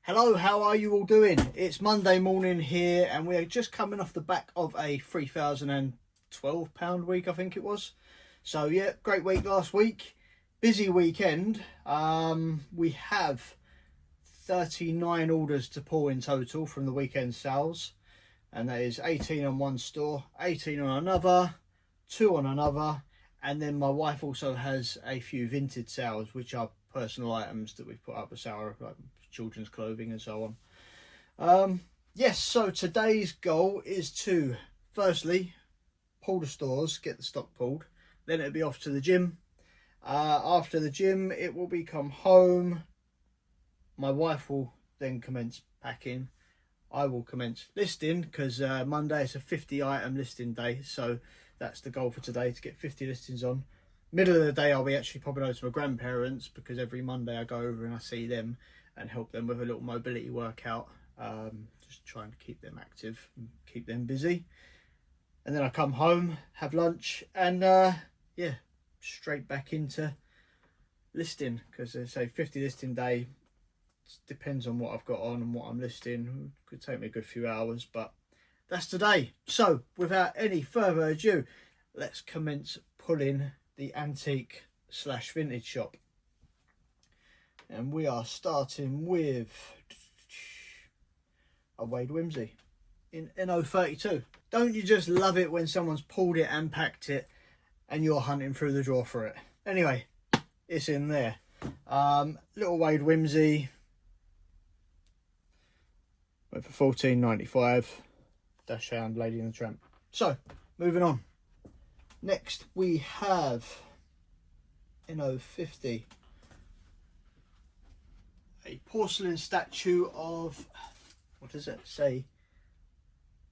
Hello, how are you all doing? It's Monday morning here and we're just coming off the back of a £3,012 week, I think it was. So yeah, great week last week. Busy weekend. We have 39 orders to pull in total from the weekend sales. And that is 18 on one store, 18 on another, 2 on another. And then my wife also has a few vintage sales, which are personal items that we've put up for sale, like children's clothing and so on. Yes, so today's goal is to firstly pull the stores, get the stock pulled, then it'll be off to the gym. After the gym it will be come home, my wife will then commence packing, I will commence listing because Monday is a 50 item listing day, so that's the goal for today, to get 50 listings on. Middle of the day I'll be actually popping over to my grandparents because every Monday I go over and I see them and help them with a little mobility workout, just trying to keep them active and keep them busy. And then I come home, have lunch, and yeah, straight back into listing, because they say 50 listing day, depends on what I've got on and what I'm listing. It could take me a good few hours, but that's today. So without any further ado, let's commence pulling the antique / vintage shop. And we are starting with a Wade Whimsy in NO32. Don't you just love it when someone's pulled it and packed it and you're hunting through the drawer for it? Anyway, it's in there. Little Wade Whimsy, went for $14.95. Dash Hound, Lady and the Tramp. So moving on. Next we have NO50. A porcelain statue of, what does it say?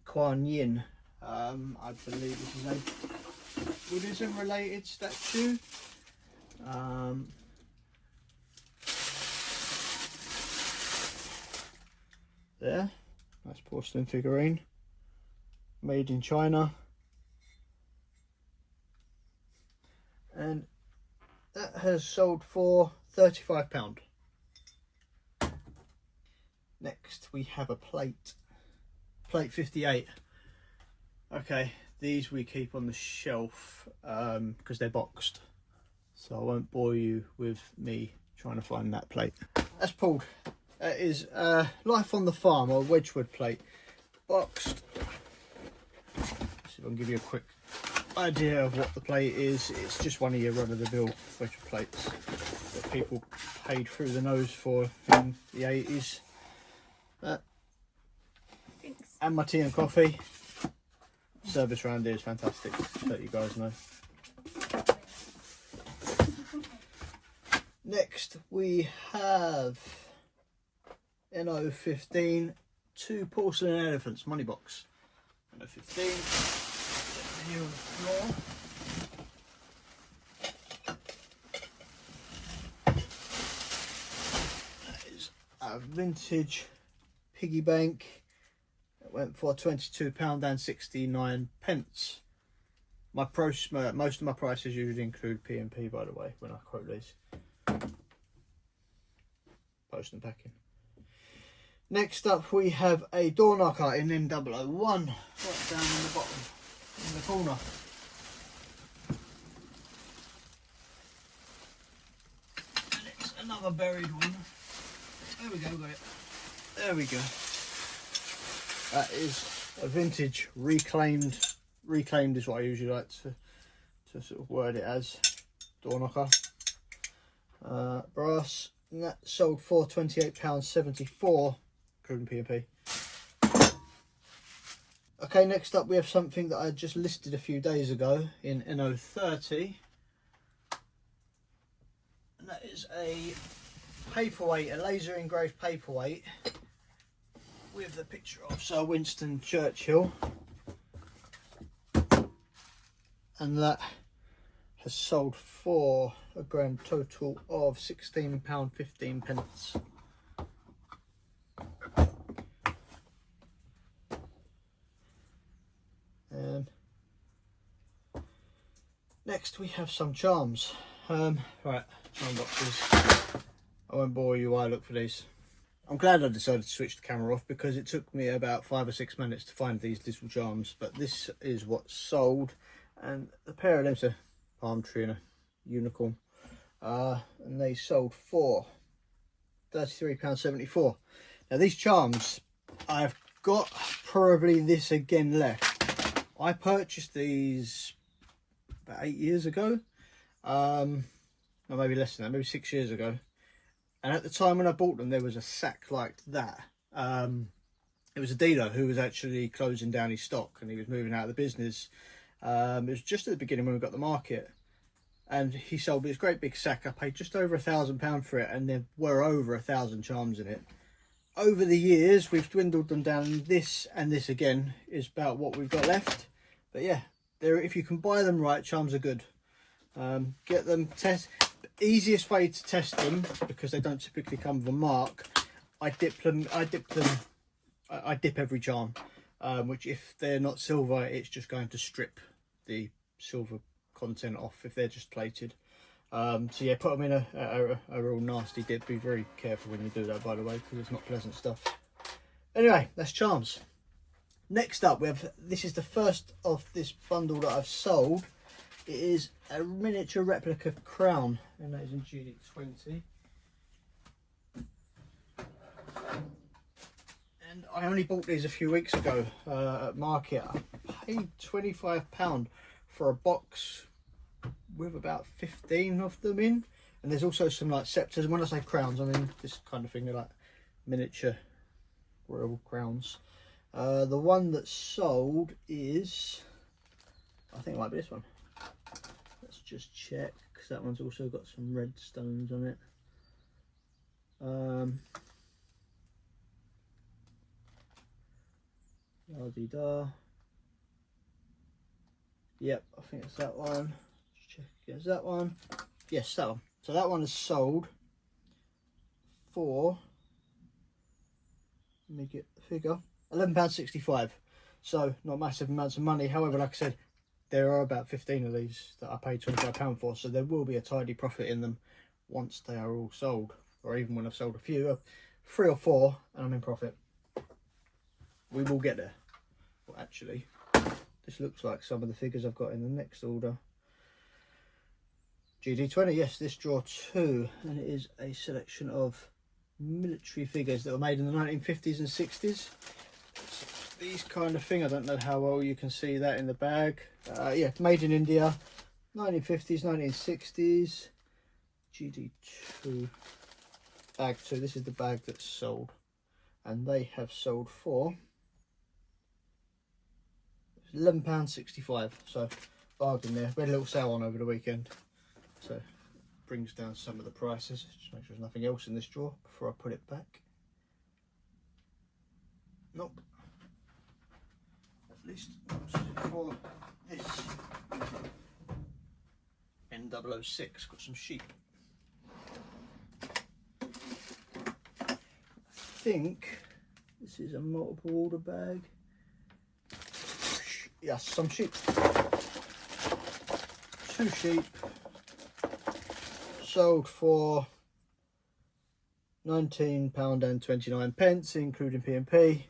Kuan Yin. I believe this is a Buddhism related statue. There, nice porcelain figurine, made in China. And that has sold for £35. Next we have a plate 58. Okay, these we keep on the shelf because they're boxed, so I won't bore you with me trying to find that plate. That's pulled. That is Life on the Farm, or Wedgwood plate, boxed. Let's see if I can give you a quick idea of what the plate is. It's just one of your run-of-the-mill Wedgwood plates that people paid through the nose for in the 80s. And my tea and coffee. Service around here is fantastic, let you guys know. Next we have NO15, 2 porcelain elephants, money box. NO15, here on the floor. That is a vintage piggy bank. It went for £22.69. Most of my prices usually include P&P, by the way, when I quote these. Post and packing. Next up we have a door knocker in M001, right down in the bottom, in the corner. And it's another buried one. There we go, got it. There we go. That is a vintage reclaimed is what I usually like to sort of word it as, door knocker. Brass, and that sold for £28.74, including P&P. Okay, next up we have something that I just listed a few days ago in NO30, and that is a paperweight, a laser engraved paperweight with the picture of Sir Winston Churchill, and that has sold for a grand total of £16.15. Next we have some charms. Right, charm boxes. I won't bore you while I look for these. I'm glad I decided to switch the camera off because it took me about 5 or 6 minutes to find these little charms. But this is what's sold, and a pair of them's a palm tree and a unicorn. And they sold for £33.74. Now these charms, I've got probably this again left. I purchased these about 8 years ago, or maybe less than that, maybe 6 years ago. And at the time when I bought them, there was a sack like that. It was a dealer who was actually closing down his stock and he was moving out of the business. It was just at the beginning when we got the market. And he sold me this great big sack. I paid just over £1,000 for it, and there were over 1,000 charms in it. Over the years, we've dwindled them down. This and this again is about what we've got left. But yeah, if you can buy them right, charms are good. Get them, test. Easiest way to test them, because they don't typically come with a mark, I dip every charm, which if they're not silver, it's just going to strip the silver content off if they're just plated. So yeah, put them in a real nasty dip. Be very careful when you do that, by the way, because it's not pleasant stuff. Anyway, that's charms. Next up, this is the first of this bundle that I've sold. It is a miniature replica crown, and that is in GD20. And I only bought these a few weeks ago at market. I paid £25 for a box with about 15 of them in. And there's also some like scepters. And when I say crowns, I mean this kind of thing. They're like miniature royal crowns. The one that's sold is, I think it might be this one. Let's just check, because that one's also got some red stones on it. La-di-da. Yep, I think it's that one. Just check. Yes, that one. Yes, that one. So that one is sold for, let me get the figure, £11.65. So not massive amounts of money. However, like I said, there are about 15 of these that I paid £25 for, so there will be a tidy profit in them once they are all sold, or even when I've sold a few, 3 or 4, and I'm in profit. We will get there. Well, actually, this looks like some of the figures I've got in the next order. GD20, yes, this draw 2, and it is a selection of military figures that were made in the 1950s and 60s. These kind of thing, I don't know how well you can see that in the bag. Yeah, made in India, 1950s, 1960s, GD2, bag 2. This is the bag that's sold, and they have sold for £11.65. So bargain there. We had a little sale on over the weekend, so brings down some of the prices. Just make sure there's nothing else in this drawer before I put it back. Nope. At least for this N006, got some sheep. I think this is a multiple order bag. Yes, some sheep. 2 sheep. Sold for £19.29, including P&P.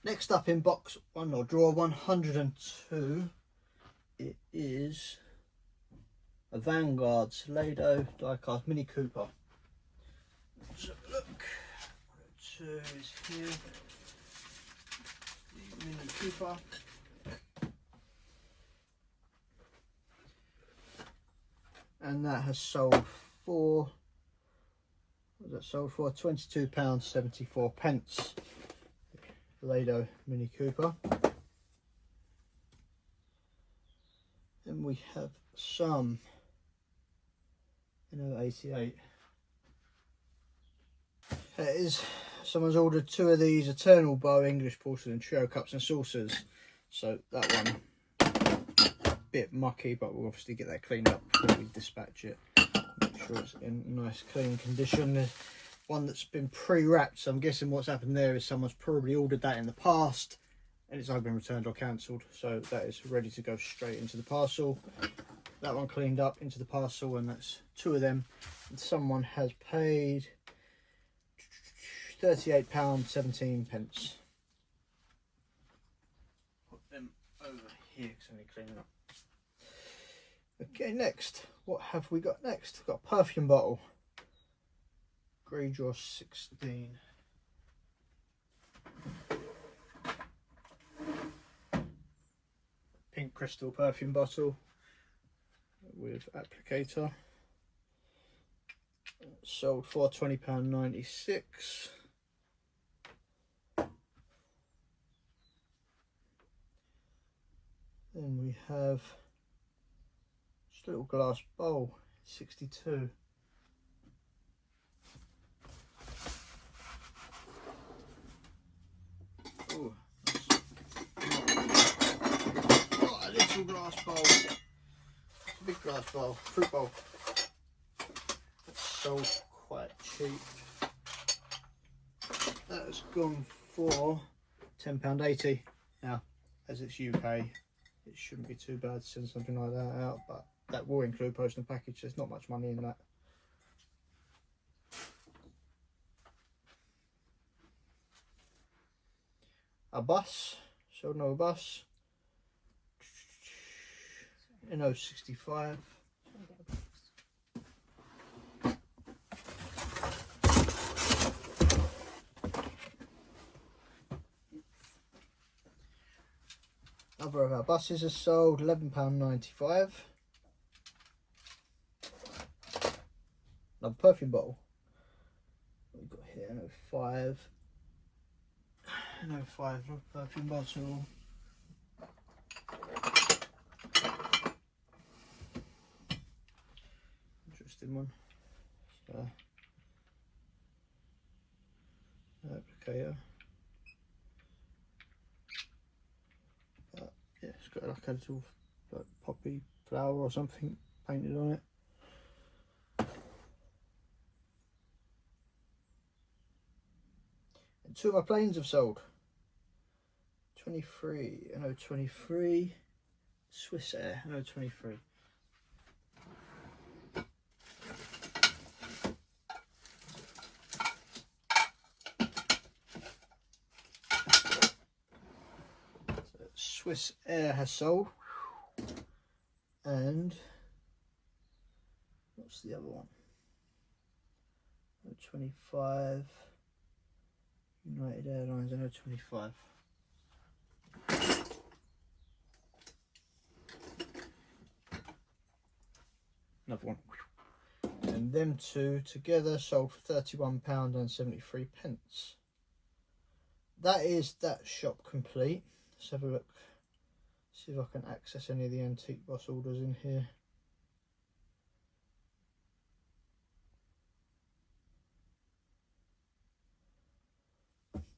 Next up in box 1, or drawer 102, it is a Vanguard Salado die-cast Mini Cooper. Let's have a look. 102 is here. The Mini Cooper. And that has sold for, what was that sold for? £22.74. Lado Mini Cooper. Then we have some N088. That is, someone's ordered 2 of these Eternal Bow English porcelain trio cups and saucers. So that one, a bit mucky, but we'll obviously get that cleaned up before we dispatch it. Make sure it's in nice clean condition. There's one that's been pre-wrapped, so I'm guessing what's happened there is someone's probably ordered that in the past and it's either been returned or cancelled, so that is ready to go straight into the parcel. that one cleaned up into the parcel, and that's 2 of them. And someone has paid £38.17. Put them over here because I need cleaning up. Okay, next, what have we got next? We've got a perfume bottle. Greyjaw 16. Pink crystal perfume bottle with applicator. Sold for £20.96. Then we have just a little glass bowl, 62. Oh, not a little glass bowl. It's a big glass bowl, fruit bowl. That's sold quite cheap. That has gone for £10.80. Now, as it's UK, it shouldn't be too bad to send something like that out, but that will include postal and package. There's not much money in that. A bus, sold another bus. NO65. Other of our buses are sold, £11.95. Another perfume bottle. What we've got here, NO5. NO5, another perfume bottle. Interesting one. So, applicator. Yeah, it's got like a little like poppy flower or something painted on it. And 2 of my planes have sold. 23, NO23, Swiss Air, NO23. Swiss Air has sold. And what's the other one? 25 United Airlines, 25. Another one. And them 2 together sold for £31.73. That is that shop complete. Let's have a look. See if I can access any of the Antique Boss orders in here.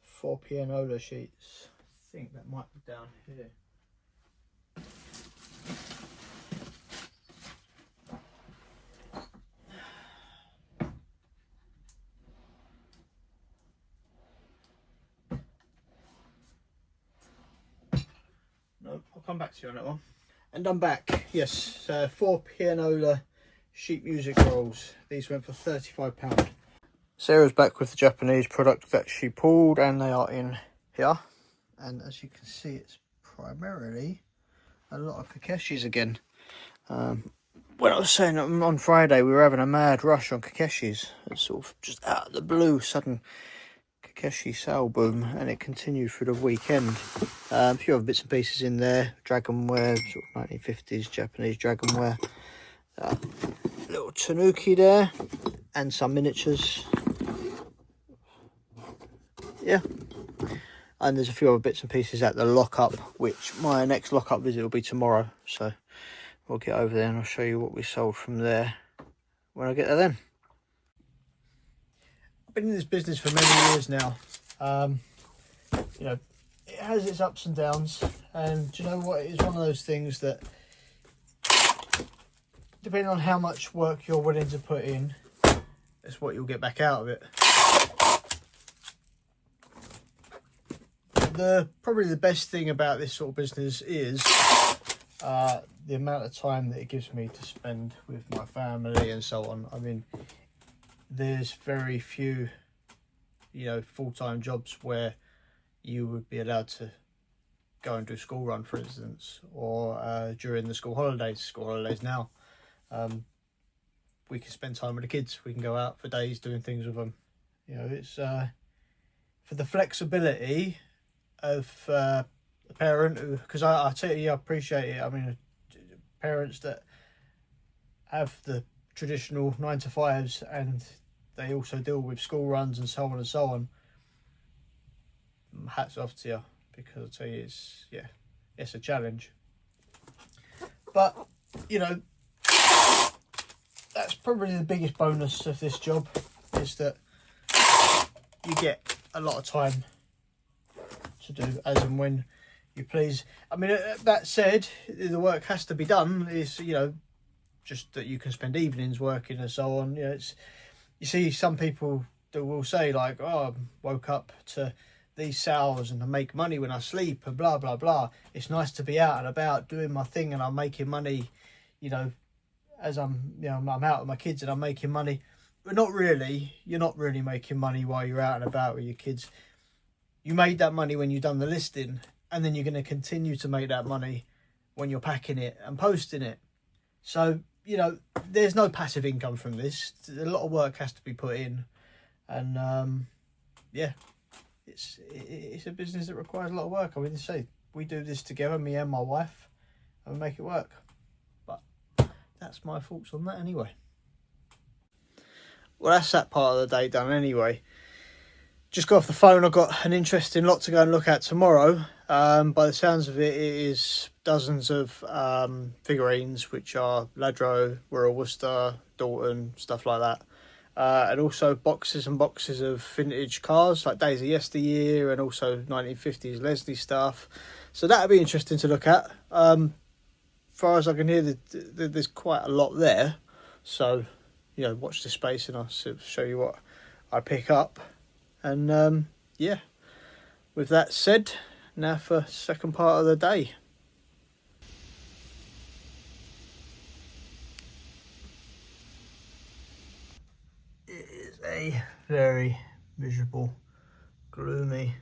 Four pianola sheets. I think that might be down here. Nope, I'll come back to you on that one. And I'm back. Yes, 4 pianola sheet music rolls. These went for £35. Sarah's back with the Japanese product that she pulled, and they are in here. And as you can see, it's primarily a lot of Kakeshis again. When I was saying on Friday, we were having a mad rush on Kakeshis. It's sort of just out of the blue, sudden Kakeshi sale boom, and it continued through the weekend. A few other bits and pieces in there, dragonware, sort of 1950s Japanese dragonware. Little tanuki there, and some miniatures. Yeah, and there's a few other bits and pieces at the lockup, which my next lockup visit will be tomorrow, so we'll get over there and I'll show you what we sold from there when I get there then. I've been in this business for many years now. You know, it has its ups and downs, and do you know what, it's one of those things that depending on how much work you're willing to put in, it's what you'll get back out of it. Probably the best thing about this sort of business is the amount of time that it gives me to spend with my family and so on. I mean, there's very few, you know, full-time jobs where you would be allowed to go and do school run, for instance, or during the school holidays now, we can spend time with the kids. We can go out for days doing things with them. You know, it's for the flexibility of a parent who, because I tell you, I appreciate it. I mean, parents that have the traditional 9 to 5s and they also deal with school runs and so on and so on. Hats off to you, because I tell you, it's a challenge. But you know, that's probably the biggest bonus of this job, is that you get a lot of time to do as and when you please. I mean, that said, the work has to be done. Is, you know, just that you can spend evenings working and so on. You know, it's, you see some people that will say like, oh, I woke up to these sales and I make money when I sleep and blah blah blah. It's nice to be out and about doing my thing and I'm making money, you know, as I'm out with my kids and I'm making money. But not really. You're not really making money while you're out and about with your kids. You made that money when you've done the listing, and then you're going to continue to make that money when you're packing it and posting it. So, you know, there's no passive income from this. A lot of work has to be put in, and yeah, it's a business that requires a lot of work. I mean, say we do this together, me and my wife, and we make it work. But that's my thoughts on that anyway. Well, that's that part of the day done anyway. Just got off the phone. I've got an interesting lot to go and look at tomorrow. By the sounds of it, it is dozens of figurines, which are Ladro, Royal Worcester, Dalton, stuff like that. And also boxes and boxes of vintage cars, like Days of Yesteryear, and also 1950s Leslie stuff. So that'll be interesting to look at. As far as I can hear, there's quite a lot there. So, you know, watch this space and I'll show you what I pick up. And yeah, with that said, now for second part of the day. It is a very miserable, gloomy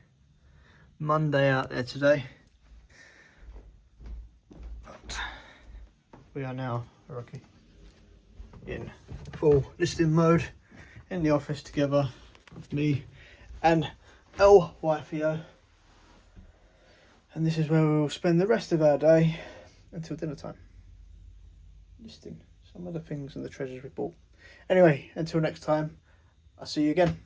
Monday out there today. But we are now, Rocky, in full listing mode in the office together, me and El Wifeo, and this is where we will spend the rest of our day until dinner time, listing some of the things and the treasures we bought. Anyway, until next time, I'll see you again.